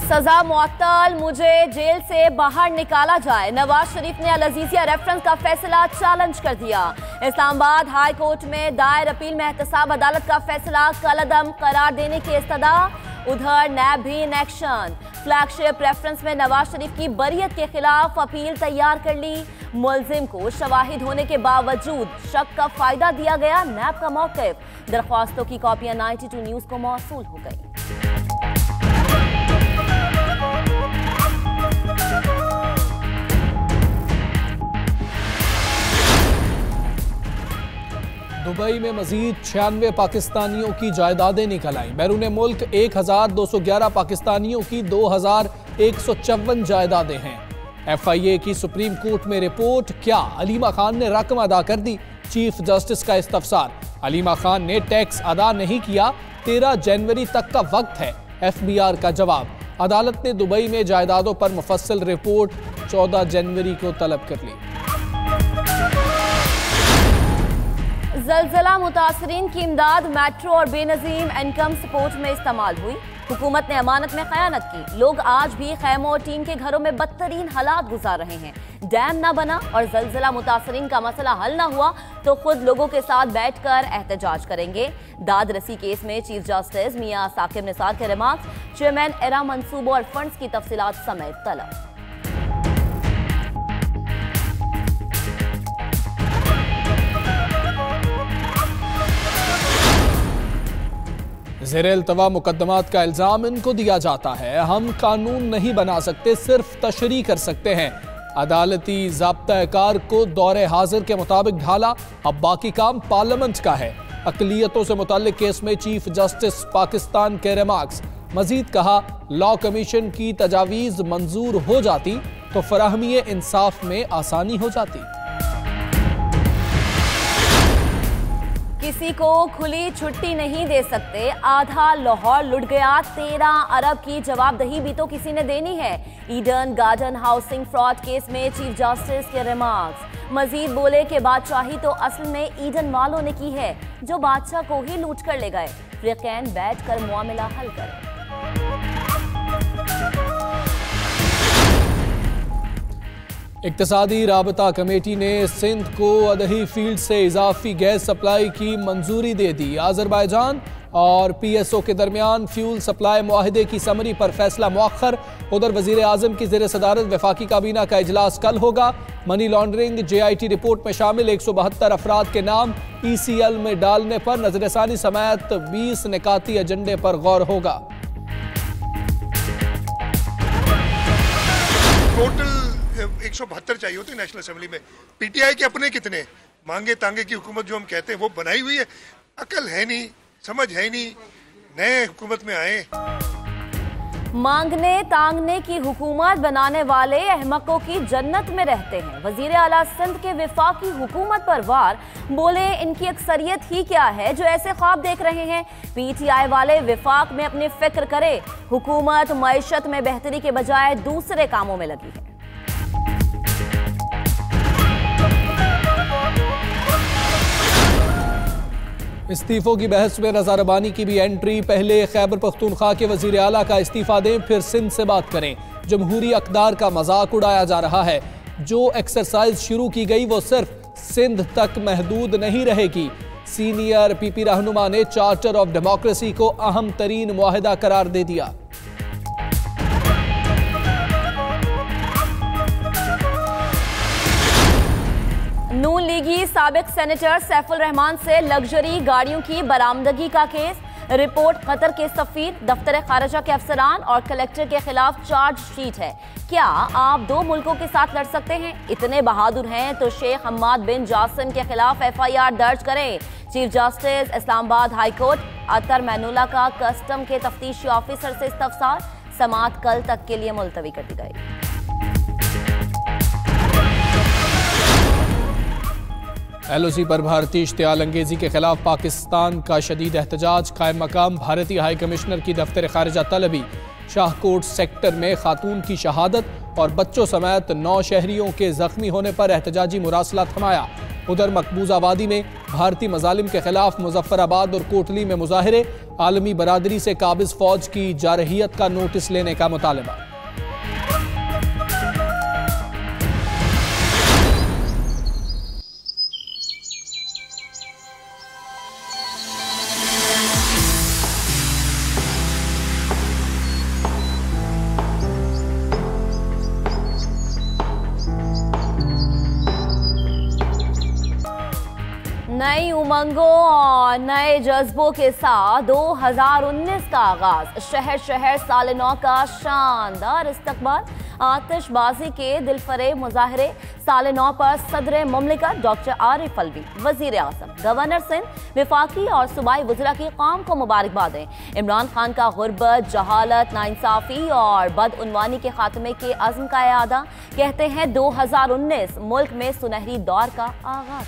सजा मुअत्तल, मुझे जेल से बाहर निकाला जाए। नवाज शरीफ ने अल अजीजिया रेफरेंस का फैसला चैलेंज कर दिया। इस्लामाबाद हाई कोर्ट में दायर अपील में एहतसाब अदालत का फैसला कलअदम करार देने की इस्तदा। उधर नैब भी इन एक्शन। फ्लैगशिप रेफरेंस में नवाज शरीफ की बरियत के खिलाफ अपील तैयार कर ली। मुलजिम को शवाहिद होने के बावजूद शक का फायदा दिया गया। नैब का मौक़िफ़। दरख्वास्तों की कॉपियां 92 न्यूज़ को मौसूल हो गई। दुबई में मजीद 96 पाकिस्तानियों की जायदादें निकल आईं। बैरून मुल्क 1211 पाकिस्तानियों की 2154 जायदादें हैं। FIA की सुप्रीम कोर्ट में रिपोर्ट। क्या अलीमा खान ने रकम अदा कर दी? चीफ जस्टिस का इस्तफसार। अलीमा खान ने टैक्स अदा नहीं किया, 13 जनवरी तक का वक्त है। FBR का जवाब। अदालत ने दुबई में जायदादों पर मुफस्सल रिपोर्ट 14 जनवरी को तलब कर ली। ज़लज़ला मुतासरीन की इमदाद मेट्रो और बेनज़ीम इनकम सपोर्ट में इस्तेमाल हुई। हुकूमत ने अमानत में खयानत की। लोग आज भी खैमों और टीन के घरों में बदतरीन हालात गुजार रहे हैं। डैम ना बना और ज़लज़ला मुतासरीन का मसला हल ना हुआ तो खुद लोगों के साथ बैठकर एहतजाज करेंगे। दाद रसी केस में चीफ जस्टिस मियां साकिब निसार के रिमार्क्स। चेयरमैन एरा मंसूबों और फंड्स की तफसीलात समेत तलब। ज़ेर-ए-इल्तवा मुकदमात का इल्ज़ाम इनको दिया जाता है। हम कानून नहीं बना सकते, सिर्फ तशरीह कर सकते हैं। अदालती ज़ाब्ता-ए-कार को दौरे हाजिर के मुताबिक ढाला। अब बाकी काम पार्लियामेंट का है। अक़लियतों से मुताल्लिक केस में चीफ जस्टिस पाकिस्तान के रिमार्क्स। मजीद कहा, लॉ कमीशन की तजावीज़ मंजूर हो जाती तो फराहमी इंसाफ में आसानी हो जाती। किसी को खुली छुट्टी नहीं दे सकते। आधा लाहौर लुट गया। 13 अरब की जवाबदही भी तो किसी ने देनी है। Eden garden housing fraud case में चीफ जस्टिस के रिमार्क्स। मजीद बोले कि बादशाही तो असल में ईडन वालों ने की है, जो बादशाह को ही लूट कर ले गए। फ्रीकैन बैठ कर मामला हल करें। इक्तिसादी राबता कमेटी ने सिंध को अदही फील्ड से इजाफी गैस सप्लाई की मंजूरी दे दी। अजरबैजान और PSO के दरमियान फ्यूल सप्लाई मुआहदे की समरी पर फैसला मुअख्खर। उधर वजीर आजम की ज़ेर सदारत वफाकी काबीना का इजलास कल होगा। मनी लॉन्ड्रिंग JIT रिपोर्ट में शामिल 172 अफराद के नाम ECL में डालने पर नजरसानी समेत 20 निकाती एजेंडे पर गौर होगा। टोटल 172 चाहिए होते नेशनल असेंबली में। PTI के अपने कितने? मांगे तांगे की हुकूमत जो हम कहते हैं वो बनाई हुई है। अकल है नहीं, समझ है नहीं, नए हुकूमत में आए। मांगने तांगने की हुकूमत बनाने वाले अहमकों की जन्नत में रहते हैं। वजीर आला सिंध के वफाकी हुकूमत पर वार। बोले, इनकी अक्सरियत ही क्या है जो ऐसे ख्वाब देख रहे हैं। PTI वाले वफाक में अपनी फिक्र करे। हुकूमत मईशत में बेहतरी के बजाय दूसरे कामों में लगी है। इस्तीफों की बहस में रज़ा रबानी की भी एंट्री। पहले खैबर पख्तूनख्वा के वज़ीर आला का इस्तीफा दें, फिर सिंध से बात करें। जमहूरी अक़दार का मजाक उड़ाया जा रहा है। जो एक्सरसाइज शुरू की गई वो सिर्फ सिंध तक महदूद नहीं रहेगी। सीनियर PP रहनुमा ने चार्टर ऑफ डेमोक्रेसी को अहम तरीन मुआहिदा करार दे दिया। नून लीगी साबिक सेनेटर सैफुल रहमान से लग्जरी गाड़ियों की बरामदगी का केस। रिपोर्ट कतर के सफीर, दफ्तर खारजा के अफसरान और कलेक्टर के खिलाफ चार्जशीट है। क्या आप दो मुल्कों के साथ लड़ सकते हैं? इतने बहादुर हैं तो शेख हम्माद बिन जासिम के खिलाफ FIR दर्ज करें। Chief justice Islamabad high court Athar Minallah का कस्टम के तफ्तीशी ऑफिसर से इस्तफसार। समाअत कल तक के लिए मुलतवी कर दी गई। LOC पर भारतीय इश्तियाल अंगेजी के खिलाफ पाकिस्तान का शदीद एहतजाज। कायम मकाम भारतीय हाई कमिश्नर की दफ्तर खारिजा तलबी। शाहकोट सेक्टर में खातून की शहादत और बच्चों समेत 9 शहरियों के जख्मी होने पर एहतजाजी मुरासला थमाया। उधर मकबूजा वादी में भारतीय मजालिम के खिलाफ मुजफ्फराबाद और कोटली में मुजाहिरे, आलमी बरादरी से काबिज फौज की जारहियत का नोटिस लेने का मुतालबा। नई उमंगों और नए जज्बों के साथ 2019 का आगाज, शहर शहर साल नौ का शानदार इस्तकबाल, आतिशबाजी के दिलफरेब मुजाहरे। साल नौ पर सदर मुमलिकत डॉक्टर आरिफ अलवी, वजीर आजम, गवर्नर सिंध, विफाकी और सूबाई वज़रा की कौम को मुबारकबादें। इमरान खान का गुर्बत, जहालत, नाइंसाफी और बदउनवानी के खात्मे के अज़्म का इआदा। कहते हैं 2019 मुल्क में सुनहरी दौर का आगाज।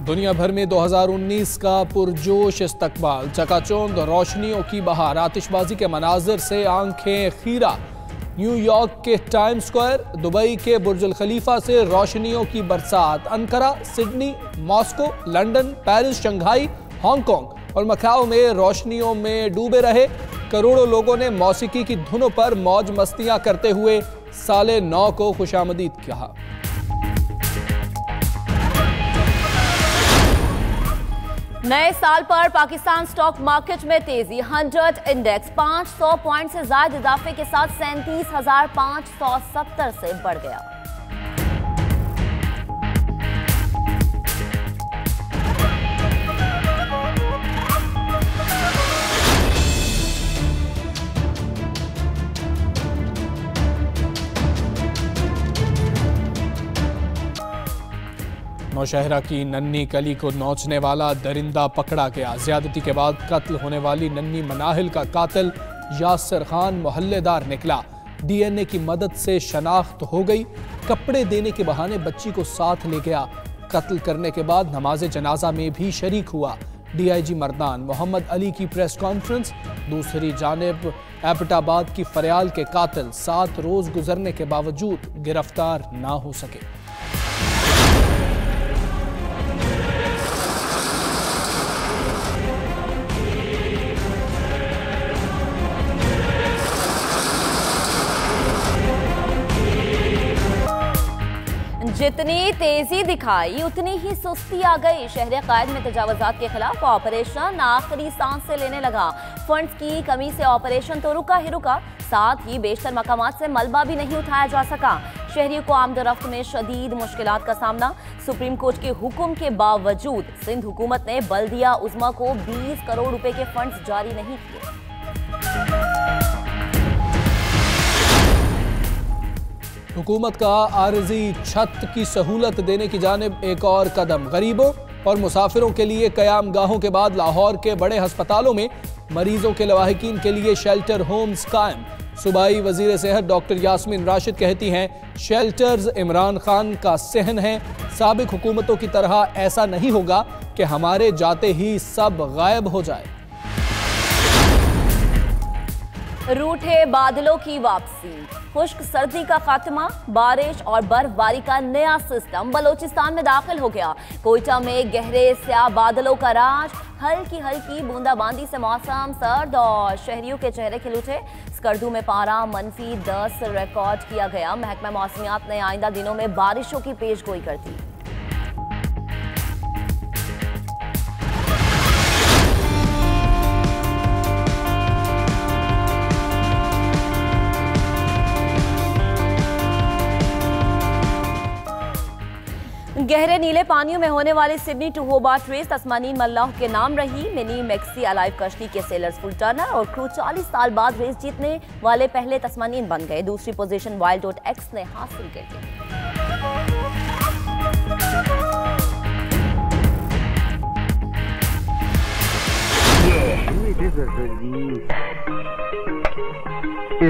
दुनिया भर में 2019 का पुरजोश इस्तकबाल, चकाचौंध रोशनियों की बहार, आतिशबाजी के मनाजिर से आंखें खीरा। न्यूयॉर्क के टाइम्स स्क्वायर, दुबई के बुर्जुल खलीफा से रोशनियों की बरसात। Ankara, Sydney, Moscow, London, Paris, Shanghai, Hong Kong और मकाओ में रोशनियों में डूबे रहे। करोड़ों लोगों ने मौसीकी की धुनों पर मौज मस्तियां करते हुए साले नौ को खुशामदीद कहा। नए साल पर पाकिस्तान स्टॉक मार्केट में तेजी, 100 इंडेक्स 500 पॉइंट से ज्यादा इजाफे के साथ 37,570 से बढ़ गया। नौशहरा की नन्ही कली को नोचने वाला दरिंदा पकड़ा गया। ज्यादती के बाद कत्ल होने वाली नन्ही मनाहिल का कातिल यासिर खान मोहल्लेदार निकला। डीएनए की मदद से शनाख्त हो गई। कपड़े देने के बहाने बच्ची को साथ ले गया। कत्ल करने के बाद नमाज जनाजा में भी शरीक हुआ। डीआईजी मर्दान मोहम्मद अली की प्रेस कॉन्फ्रेंस। दूसरी जानिब एबटाबाद की फरियाल के कातिल 7 रोज गुजरने के बावजूद गिरफ्तार ना हो सके। जितनी तेजी दिखाई उतनी ही सुस्ती आ गई। शहर कायद में तजावुजात के खिलाफ ऑपरेशन आखिरी सांस से लेने लगा। फंड्स की कमी से ऑपरेशन तो रुका ही रुका, साथ ही बेशतर मकामात से मलबा भी नहीं उठाया जा सका। शहरियों को आमदरफ्त में शदीद मुश्किलात का सामना। सुप्रीम कोर्ट के हुक्म के बावजूद सिंध हुकूमत ने बल्दिया उज़्मा को 20 करोड़ रुपए के फंड्स जारी नहीं किए। हुकूमत का आरजी छत की सहूलत देने की जानिब एक और कदम। गरीबों और मुसाफिरों के लिए कयाम गाहों के बाद लाहौर के बड़े अस्पतालों में मरीजों के लवाहिकीन के लिए शेल्टर होम्स कायम। सूबाई वजीर सेहत डॉक्टर यास्मीन राशिद कहती हैं, शेल्टर्स इमरान खान का सहन है। साबिक हुकूमतों की तरह ऐसा नहीं होगा कि हमारे जाते ही सब गायब हो जाए। रूठे बादलों की वापसी, खुश्क सर्दी का खात्मा, बारिश और बर्फबारी का नया सिस्टम बलोचिस्तान में दाखिल हो गया। कोयटा में गहरे स्याह बादलों का राज, हल्की हल्की बूंदाबांदी से मौसम सर्द और शहरियों के चेहरे खिल उठे। स्कर्दू में पारा -10 रिकॉर्ड किया गया। महकमा मौसमियात ने आइंदा दिनों में बारिशों की पेशगोई कर दी। गहरे नीले पानियों में होने वाली सिडनी टू होबार्ट रेस तस्मानीन मल्लाह के नाम रही। मिनी मैक्सी अलाइव कश्ती के सेलर्स फुल टर्नर और क्रू 40 साल बाद रेस जीतने वाले पहले तस्मानीन बन गए। दूसरी पोजीशन वाइल्ड डॉट एक्स ने हासिल कर ली।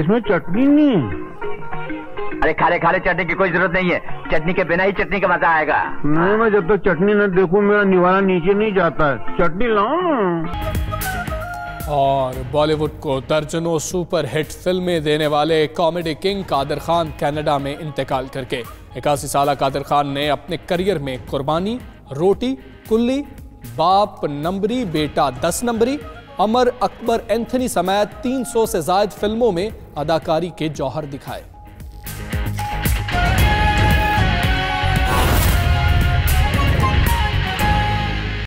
इसमें चटनी नहीं है। अरे खाले खाले चटनी की कोई जरूरत नहीं है, चटनी के बिना ही चटनी का मजा आएगा। नहीं, मैं जब तक चटनी न देखूं मेरा निवाला नीचे नहीं जाता है। चटनी लाओ। और बॉलीवुड को दर्जनों सुपर हिट फिल्में देने वाले comedy king Kader Khan Canada में इंतकाल करके 81 साल कादर खान ने अपने करियर में कुर्बानी, रोटी, कुल्ली, बाप नंबरी बेटा 10 नंबरी, अमर अकबर एंथनी समेत 300 से ज्यादा फिल्मों में अदाकारी के जौहर दिखाए।